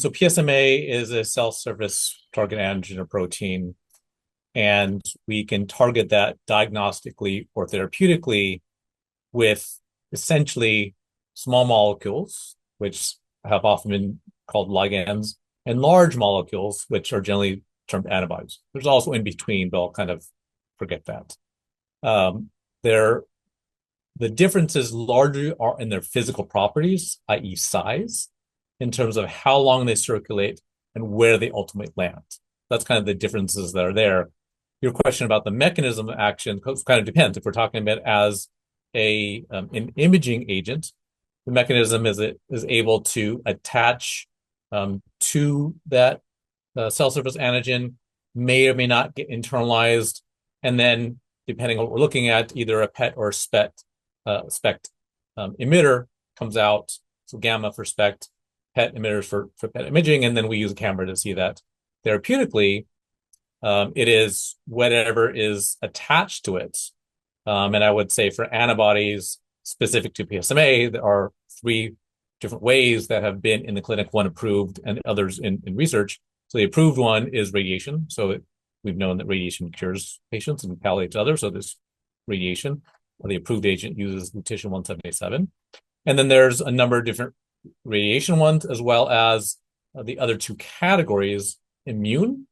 So PSMA is a cell surface target antigen or protein, and we can target that diagnostically or therapeutically with essentially small molecules, which have often been called ligands, and large molecules, which are generally termed antibodies. There's also in between, but I'll kind of forget that. Um, they're The differences largely are in their physical properties, i.e. size, in terms of how long they circulate and where they ultimately land. That's kind of the differences that are there. Your question about the mechanism of action kind of depends. If we're talking about as an imaging agent, the mechanism is it is able to attach to that cell surface antigen, may or may not get internalized, and then depending on what we're looking at, either a PET or a SPECT emitter comes out, so gamma for SPECT, PET emitters for PET imaging, and then we use a camera to see that. Therapeutically, it is whatever is attached to it. And I would say for antibodies specific to PSMA, there are three different ways that have been in the clinic, one approved and others in research. So the approved one is radiation. So we've known that radiation cures patients and palliates others. So this radiation, the approved agent uses lutetium-177. And then there's a number of different radiation ones, as well as the other two categories, immune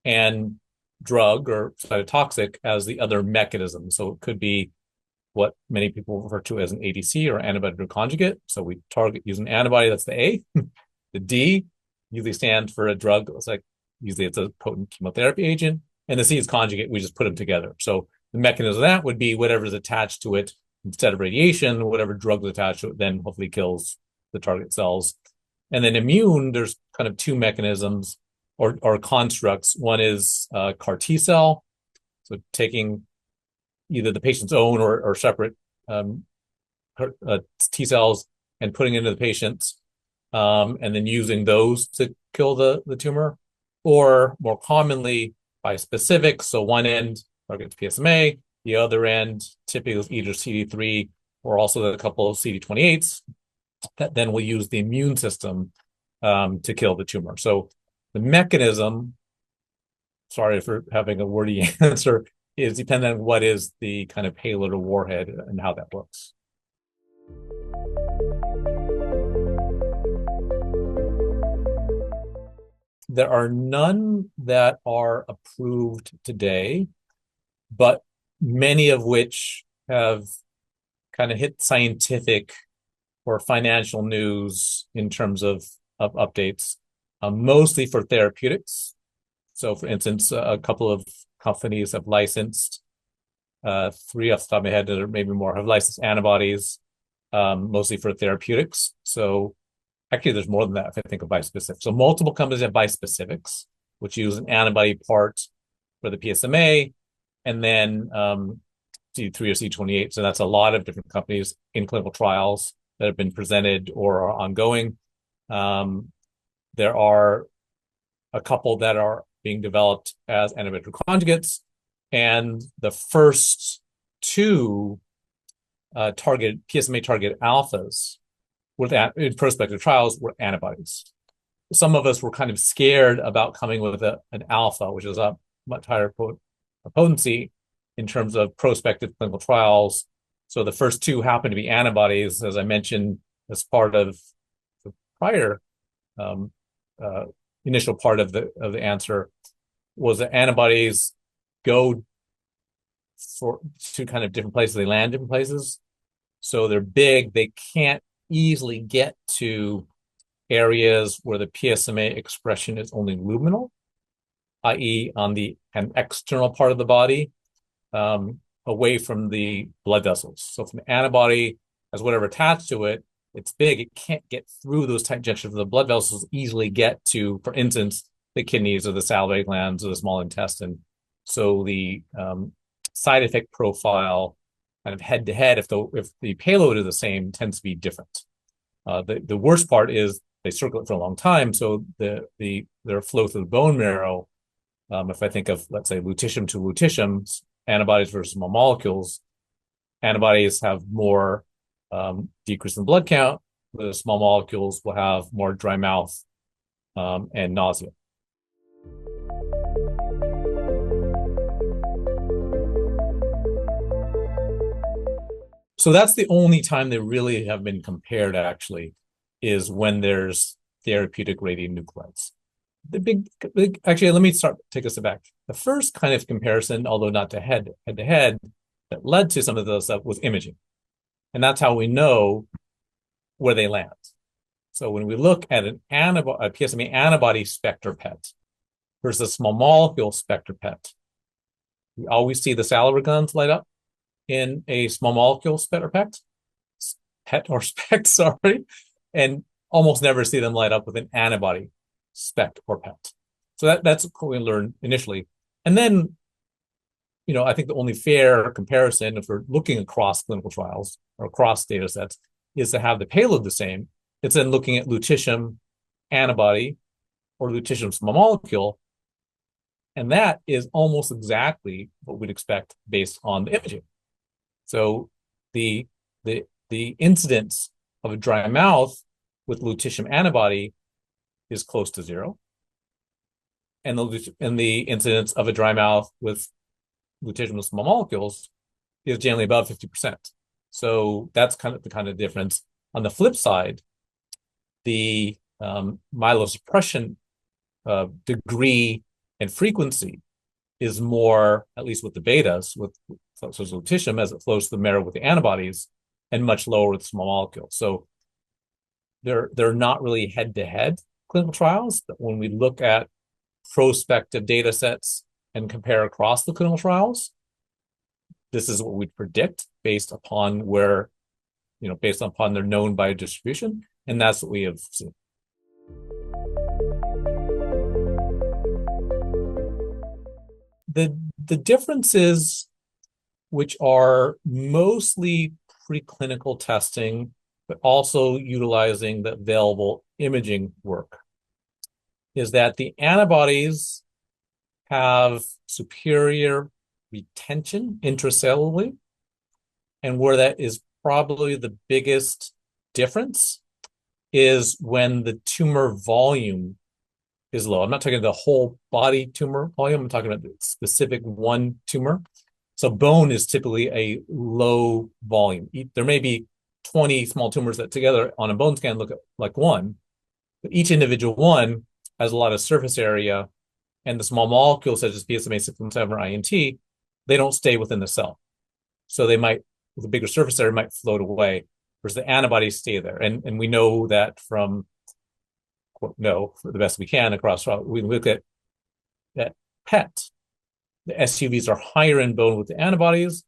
and drug or cytotoxic, as the other mechanism. So it could be what many people refer to as an ADC or antibody-drug conjugate. So we target using antibody, that's the A. The D usually stands for a drug. Usually it's a potent chemotherapy agent. And the C is conjugate. We just put them together. So the mechanism of that would be whatever's attached to it instead of radiation, whatever drug is attached to it, then hopefully kills the target cells. And then immune, there's kind of two mechanisms or constructs. One is CAR T cell, so taking either the patient's own or separate T cells and putting into the patients, and then using those to kill the tumor, or more commonly bispecific. So one end targets PSMA, the other end typically is either CD3 or also a couple of CD28s that then will use the immune system to kill the tumor. So the mechanism, sorry for having a wordy answer, is dependent on what is the kind of payload or warhead and how that works. There are none that are approved today, but many of which have kind of hit scientific or financial news in terms of updates, mostly for therapeutics. So, for instance, a couple of companies have licensed, three off the top of my head, or maybe more, have licensed antibodies, mostly for therapeutics. So actually, there's more than that if I think of bispecifics. So multiple companies have bispecifics, which use an antibody part for the PSMA, and then CD3 or CD28. So that's a lot of different companies in clinical trials that have been presented or are ongoing. There are a couple that are being developed as antibody conjugates, and the first two PSMA targeted alphas in prospective trials were antibodies. Some of us were kind of scared about coming with an alpha, which is a much higher potency in terms of prospective clinical trials. So the first two happen to be antibodies, as I mentioned, as part of the prior initial part of the answer, was that antibodies go to kind of different places. They land different places. So they're big. They can't easily get to areas where the PSMA expression is only luminal, i.e. on the external part of the body, away from the blood vessels. So if an antibody has whatever attached to it, it's big. It can't get through those tight junctions of the blood vessels, easily get to, for instance, the kidneys or the salivary glands or the small intestine. So the side effect profile, kind of head to head, if the payload is the same, tends to be different. The worst part is they circulate for a long time, so their flow through the bone marrow. If I think of, let's say, lutetium to lutetium, antibodies versus small molecules, antibodies have more decrease in blood count. The small molecules will have more dry mouth and nausea. So that's the only time they really have been compared, actually, is when there's therapeutic radionuclides. Actually, let me take a step back. The first kind of comparison, although not to head to head, that led to some of those stuff was imaging. And that's how we know where they land. So when we look at a PSMA antibody spectra PET versus a small molecule spectra PET, we always see the salivary glands light up in a small molecule spectra PET or SPECT, sorry, and almost never see them light up with an antibody SPECT or PET. So that's what we learned initially. And then, I think the only fair comparison, if we're looking across clinical trials or across data sets, is to have the payload the same. It's then looking at lutetium antibody or lutetium small molecule. And that is almost exactly what we'd expect based on the imaging. So the incidence of a dry mouth with lutetium antibody is close to zero. And the incidence of a dry mouth with lutetium small molecules is generally above 50%. So that's the kind of difference. On the flip side, the myelosuppression degree and frequency is more, at least with the betas, with lutetium as it flows to the marrow with the antibodies, and much lower with small molecules. So they're not really head-to-head clinical trials, but when we look at prospective data sets and compare across the clinical trials, this is what we'd predict based upon based upon their known biodistribution, and that's what we have seen. The differences, which are mostly preclinical testing, but also utilizing the available imaging work, is that the antibodies have superior retention intracellularly, and where that is probably the biggest difference is when the tumor volume is low. I'm not talking the whole body tumor volume. I'm talking about the specific one tumor. So bone is typically a low volume. There may be 20 small tumors that together on a bone scan look like one, but each individual one has a lot of surface area, and the small molecules such as PSMA-617 or INT, they don't stay within the cell. So they might, with a bigger surface area, might float away, whereas the antibodies stay there. And we know that from, for the best we can across, we look at that PET. The SUVs are higher in bone with the antibodies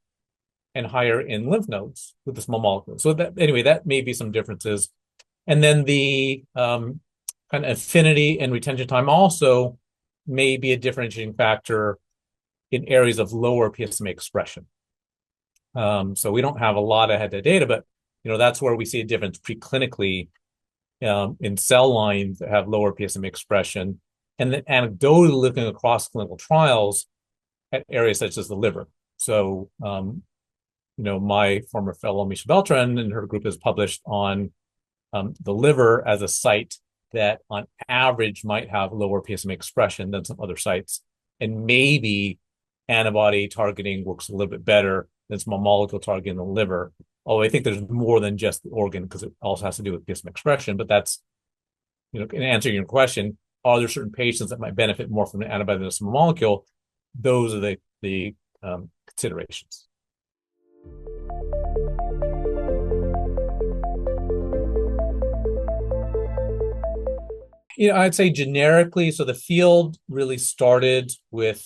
and higher in lymph nodes with the small molecules. So that may be some differences. And then the kind of affinity and retention time also may be a differentiating factor in areas of lower PSMA expression. So we don't have a lot of head-to-head data, but that's where we see a difference preclinically in cell lines that have lower PSMA expression, and then anecdotally looking across clinical trials at areas such as the liver. So, my former fellow Misha Beltran and her group has published on the liver as a site that on average might have lower PSMA expression than some other sites. And maybe antibody targeting works a little bit better than small molecule targeting the liver. Although I think there's more than just the organ, because it also has to do with PSMA expression. But that's, in answering your question, are there certain patients that might benefit more from an antibody than a small molecule? Those are the considerations. I'd say generically, so the field really started with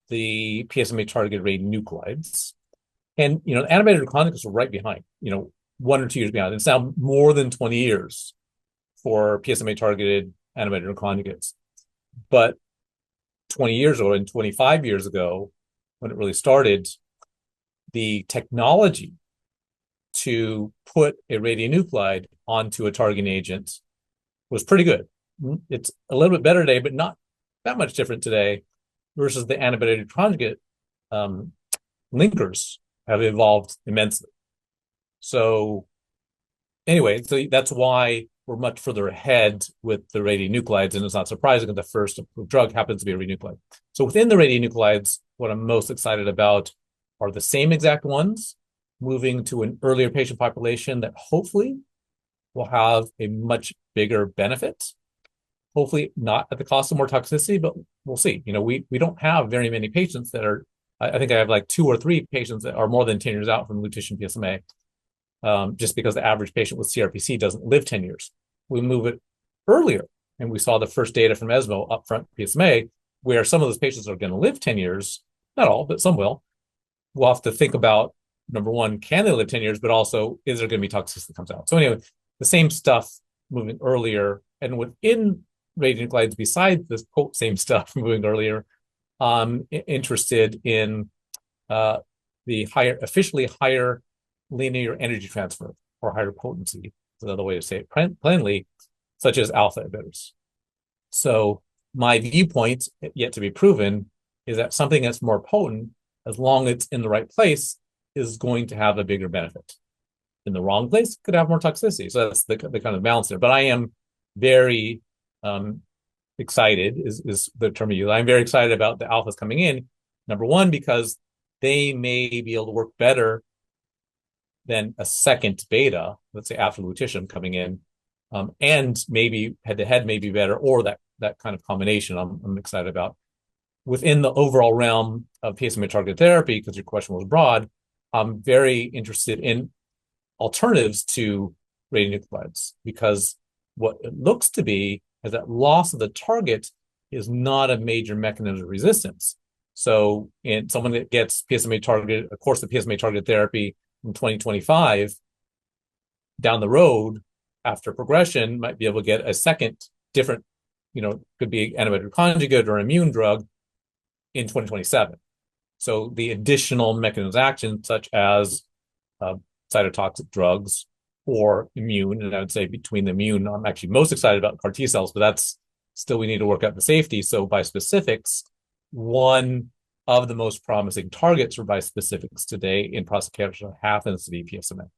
the PSMA-targeted radionuclides. And, antibody conjugates were right behind, 1 or 2 years behind. It's now more than 20 years for PSMA-targeted antibody conjugates. But 20 years ago and 25 years ago, when it really started, the technology to put a radionuclide onto a targeting agent was pretty good. It's a little bit better today, but not that much different today versus the antibody conjugate linkers have evolved immensely. So anyway, so that's why we're much further ahead with the radionuclides, and it's not surprising that the first approved drug happens to be a radionuclide. So within the radionuclides, what I'm most excited about are the same exact ones moving to an earlier patient population that hopefully will have a much bigger benefit. Hopefully not at the cost of more toxicity, but we'll see. We don't have very many patients that are, I think I have like 2 or 3 patients that are more than 10 years out from lutetium PSMA, just because the average patient with CRPC doesn't live 10 years. We move it earlier, and we saw the first data from ESMO upfront PSMA, where some of those patients are going to live 10 years, not all, but some will. We'll have to think about, number one, can they live 10 years, but also, is there going to be toxicity that comes out? So anyway, the same stuff moving earlier, and within radionuclides, besides this quote same stuff moving earlier, interested in the officially higher linear energy transfer or higher potency, is another way to say it plainly, such as alpha emitters. So my viewpoint, yet to be proven, is that something that's more potent, as long as it's in the right place, is going to have a bigger benefit. In the wrong place, could have more toxicity. So that's the kind of balance there. But I am very excited, is the term you use. I'm very excited about the alphas coming in. Number one, because they may be able to work better than a second beta, let's say after lutetium coming in, and maybe head-to-head may be better, or that kind of combination I'm excited about. Within the overall realm of PSMA targeted therapy, because your question was broad, I'm very interested in alternatives to radionuclides, because what it looks to be is that loss of the target is not a major mechanism of resistance. So in someone that gets PSMA targeted, of course, the PSMA targeted therapy in 2025, down the road, after progression, might be able to get a second different, could be antibody conjugate or immune drug in 2027. So the additional mechanisms of action, such as cytotoxic drugs or immune, and I would say between the immune, I'm actually most excited about CAR T cells, but that's still, we need to work out the safety. So bispecifics, one of the most promising targets for bispecifics today in prostate cancer happens to be PSMA.